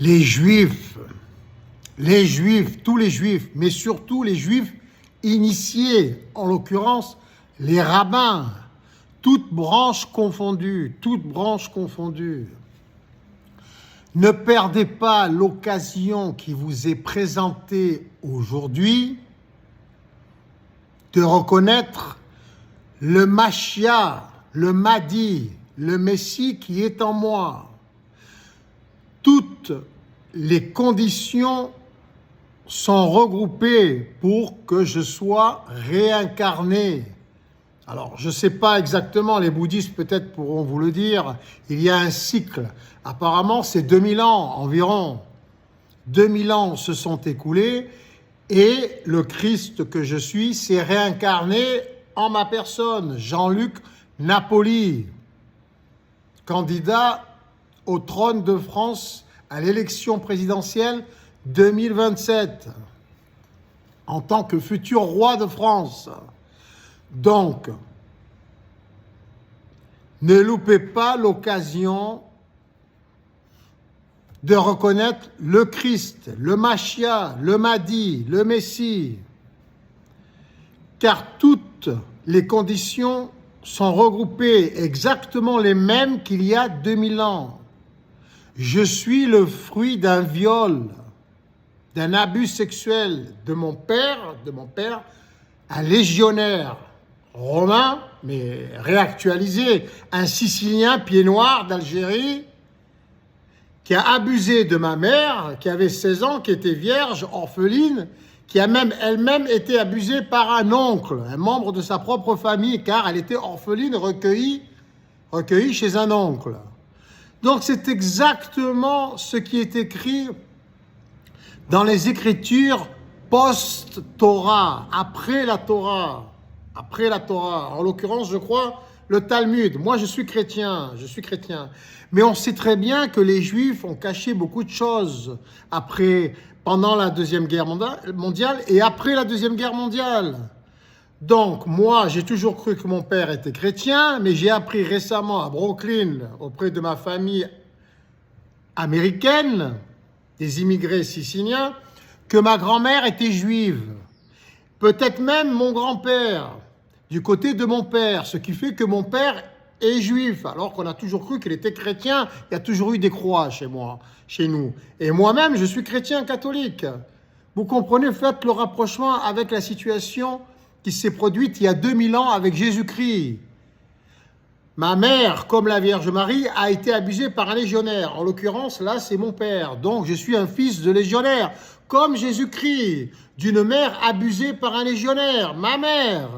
les Juifs, tous les Juifs, mais surtout les Juifs initiés, en l'occurrence les rabbins, toutes branches confondues, ne perdez pas l'occasion qui vous est présentée aujourd'hui de reconnaître le Mashiach, le Mahdi, le Messie qui est en moi. Toutes les conditions sont regroupées pour que je sois réincarné. Alors, je ne sais pas exactement, les bouddhistes peut-être pourront vous le dire, il y a un cycle. Apparemment, c'est 2000 ans environ. 2000 ans se sont écoulés et le Christ que je suis s'est réincarné en ma personne, Jean-Luc Napoli, candidat au trône de France à l'élection présidentielle 2027, en tant que futur roi de France. Donc, ne loupez pas l'occasion de reconnaître le Christ, le Mashiach, le Mahdi, le Messie, car toutes les conditions sont regroupées exactement les mêmes qu'il y a 2000 ans. Je suis le fruit d'un viol, d'un abus sexuel de mon père, un légionnaire romain, mais réactualisé, un Sicilien pied noir d'Algérie, qui a abusé de ma mère, qui avait 16 ans, qui était vierge, orpheline, qui a même elle-même été abusée par un oncle, un membre de sa propre famille, car elle était orpheline recueillie chez un oncle. Donc c'est exactement ce qui est écrit dans les Écritures post-Torah, après la Torah, en l'occurrence, je crois, le Talmud. Moi, je suis chrétien. Mais on sait très bien que les Juifs ont caché beaucoup de choses pendant la Deuxième Guerre mondiale et après la Deuxième Guerre mondiale. Donc, moi, j'ai toujours cru que mon père était chrétien, mais j'ai appris récemment à Brooklyn, auprès de ma famille américaine, des immigrés siciliens, que ma grand-mère était juive. Peut-être même mon grand-père, du côté de mon père, ce qui fait que mon père est juif, alors qu'on a toujours cru qu'il était chrétien. Il y a toujours eu des croix chez nous. Et moi-même, je suis chrétien catholique. Vous comprenez, faites le rapprochement avec la situation qui s'est produite il y a 2000 ans avec Jésus-Christ. Ma mère, comme la Vierge Marie, a été abusée par un légionnaire. En l'occurrence, là, c'est mon père. Donc, je suis un fils de légionnaire, comme Jésus-Christ, d'une mère abusée par un légionnaire. Ma mère,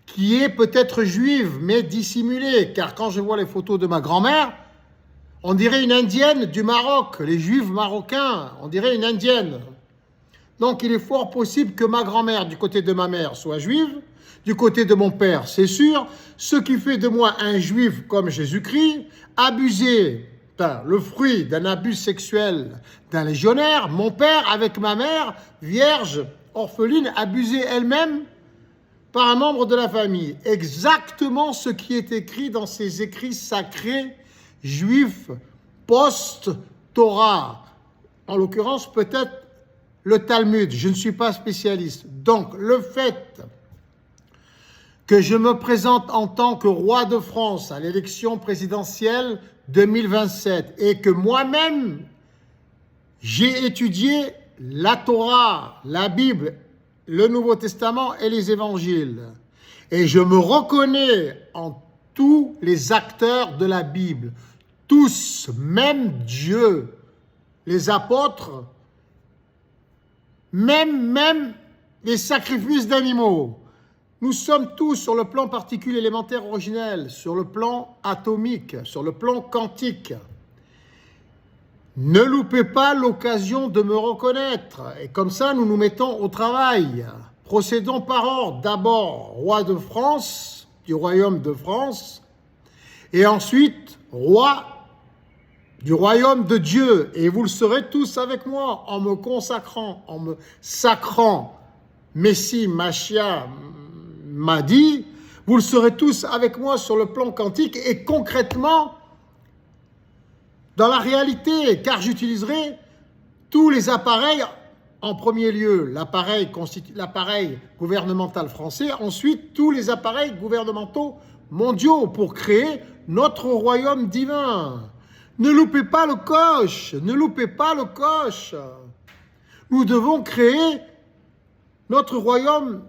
qui est peut-être juive, mais dissimulée, car quand je vois les photos de ma grand-mère, on dirait une indienne du Maroc, les juifs marocains, on dirait une indienne. Donc, il est fort possible que ma grand-mère, du côté de ma mère, soit juive, du côté de mon père, c'est sûr, ce qui fait de moi un juif comme Jésus-Christ, abusé, le fruit d'un abus sexuel d'un légionnaire, mon père avec ma mère, vierge, orpheline, abusée elle-même par un membre de la famille. Exactement ce qui est écrit dans ces écrits sacrés juifs post-Torah. En l'occurrence, peut-être le Talmud. Je ne suis pas spécialiste. Donc, le fait que je me présente en tant que roi de France à l'élection présidentielle 2027 et que moi-même, j'ai étudié la Torah, la Bible, le Nouveau Testament et les Évangiles. Et je me reconnais en tous les acteurs de la Bible, tous, même Dieu, les apôtres, même les sacrifices d'animaux. Nous sommes tous sur le plan particule élémentaire originel, sur le plan atomique, sur le plan quantique. Ne loupez pas l'occasion de me reconnaître. Et comme ça, nous nous mettons au travail. Procédons par ordre. D'abord, roi de France, du royaume de France. Et ensuite, roi du royaume de Dieu. Et vous le serez tous avec moi en me consacrant, en me sacrant. Messie, Mashiach, Mahdi, vous le serez tous avec moi sur le plan quantique et concrètement dans la réalité, car j'utiliserai tous les appareils, en premier lieu l'appareil gouvernemental français, ensuite tous les appareils gouvernementaux mondiaux pour créer notre royaume divin. Ne loupez pas le coche, ne loupez pas le coche. Nous devons créer notre royaume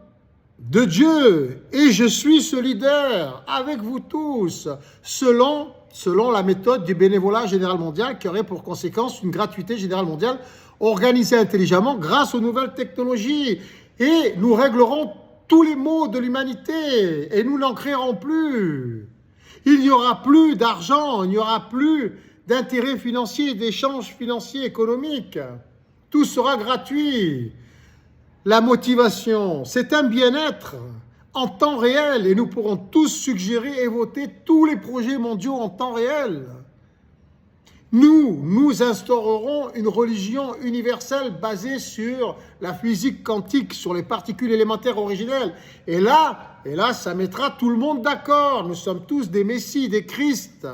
de Dieu et je suis ce leader avec vous tous selon la méthode du bénévolat général mondial qui aurait pour conséquence une gratuité générale mondiale organisée intelligemment grâce aux nouvelles technologies et nous réglerons tous les maux de l'humanité et nous n'en créerons plus. Il n'y aura plus d'argent, il n'y aura plus d'intérêts financiers, d'échanges financiers, économiques. Tout sera gratuit. La motivation, c'est un bien-être en temps réel et nous pourrons tous suggérer et voter tous les projets mondiaux en temps réel. Nous instaurerons une religion universelle basée sur la physique quantique, sur les particules élémentaires originelles. Et là, ça mettra tout le monde d'accord. Nous sommes tous des messies, des Christ.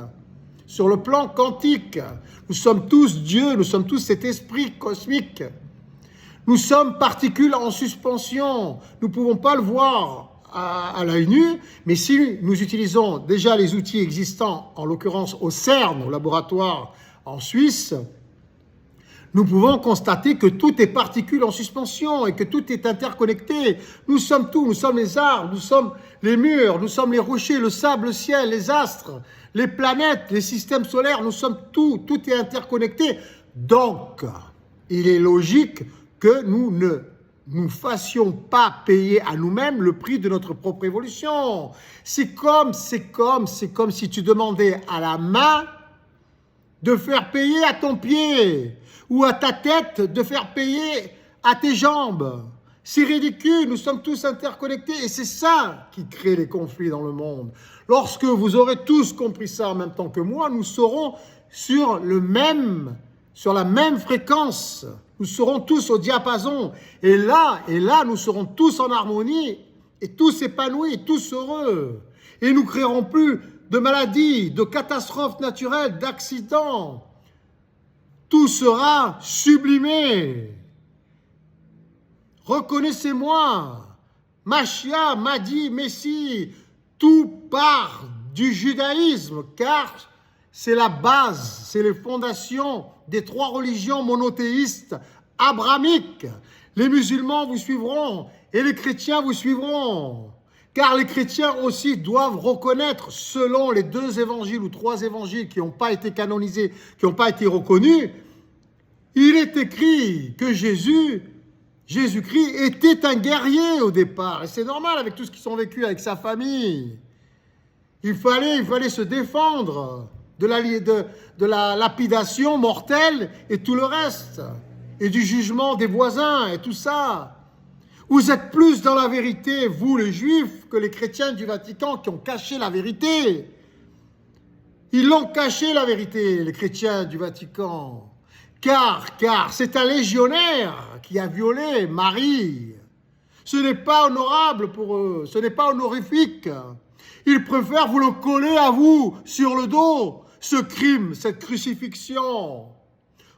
Sur le plan quantique, nous sommes tous Dieu, nous sommes tous cet esprit cosmique. Nous sommes particules en suspension. Nous ne pouvons pas le voir à l'œil nu, mais si nous utilisons déjà les outils existants, en l'occurrence au CERN, au laboratoire en Suisse, nous pouvons constater que tout est particules en suspension et que tout est interconnecté. Nous sommes tout, nous sommes les arbres, nous sommes les murs, nous sommes les rochers, le sable, le ciel, les astres, les planètes, les systèmes solaires, nous sommes tout est interconnecté. Donc, il est logique que nous ne nous fassions pas payer à nous-mêmes le prix de notre propre évolution. C'est comme si tu demandais à la main de faire payer à ton pied ou à ta tête de faire payer à tes jambes. C'est ridicule, nous sommes tous interconnectés et c'est ça qui crée les conflits dans le monde. Lorsque vous aurez tous compris ça en même temps que moi, nous serons sur la même fréquence. Nous serons tous au diapason. Et là, nous serons tous en harmonie et tous épanouis, tous heureux. Et nous ne créerons plus de maladies, de catastrophes naturelles, d'accidents. Tout sera sublimé. Reconnaissez-moi, Machia, Mahdi, Messie, tout part du judaïsme, car c'est la base, c'est les fondations des 3 religions monothéistes abrahamiques. Les musulmans vous suivront et les chrétiens vous suivront. Car les chrétiens aussi doivent reconnaître, selon les 2 évangiles ou 3 évangiles qui n'ont pas été canonisés, qui n'ont pas été reconnus, il est écrit que Jésus-Christ était un guerrier au départ. Et c'est normal avec tout ce qu'ils ont vécu avec sa famille. Il fallait se défendre de la lapidation mortelle et tout le reste. Et du jugement des voisins et tout ça. Vous êtes plus dans la vérité, vous les Juifs, que les chrétiens du Vatican qui ont caché la vérité. Ils l'ont caché la vérité, les chrétiens du Vatican. Car c'est un légionnaire qui a violé Marie. Ce n'est pas honorable pour eux, ce n'est pas honorifique. Ils préfèrent vous le coller à vous, sur le dos, ce crime, cette crucifixion.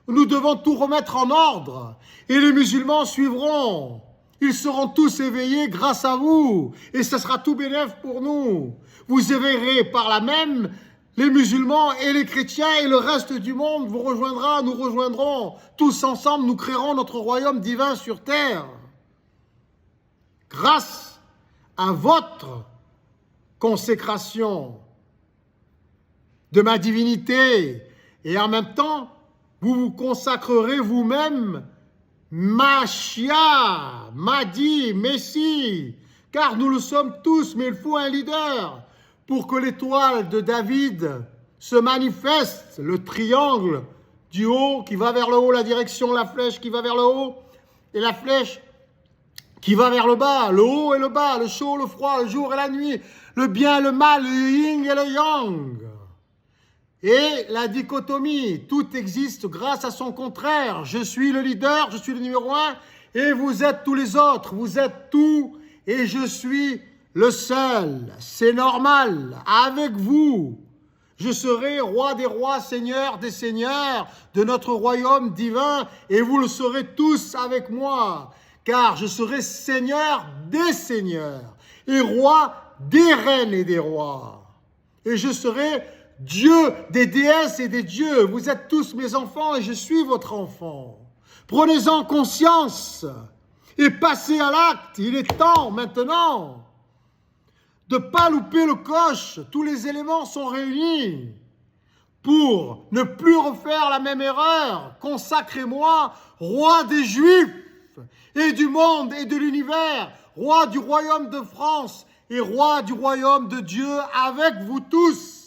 Nous devons tout remettre en ordre et les musulmans suivront. Ils seront tous éveillés grâce à vous et ce sera tout bénef pour nous. Vous éveillerez par là même les musulmans et les chrétiens et le reste du monde vous rejoindra, nous rejoindrons. Tous ensemble, nous créerons notre royaume divin sur terre. Grâce à votre consécration de ma divinité et en même temps, vous vous consacrerez vous-même Machia, Mahdi, Messie, car nous le sommes tous, mais il faut un leader pour que l'étoile de David se manifeste, le triangle du haut qui va vers le haut, la direction, la flèche qui va vers le haut, et la flèche qui va vers le bas, le haut et le bas, le chaud, le froid, le jour et la nuit, le bien, le mal, le yin et le yang. Et la dichotomie, tout existe grâce à son contraire. Je suis le leader, je suis le numéro 1, et vous êtes tous les autres. Vous êtes tout, et je suis le seul. C'est normal. Avec vous, Je serai roi des rois, seigneur des seigneurs de notre royaume divin, et vous le serez tous avec moi, car je serai seigneur des seigneurs et roi des reines et des rois. Et je serai Dieu des déesses et des dieux. Vous êtes tous mes enfants et je suis votre enfant. Prenez-en conscience et passez à l'acte. Il est temps maintenant de ne pas louper le coche. Tous les éléments sont réunis pour ne plus refaire la même erreur. Consacrez-moi, roi des Juifs et du monde et de l'univers, roi du royaume de France et roi du royaume de Dieu avec vous tous.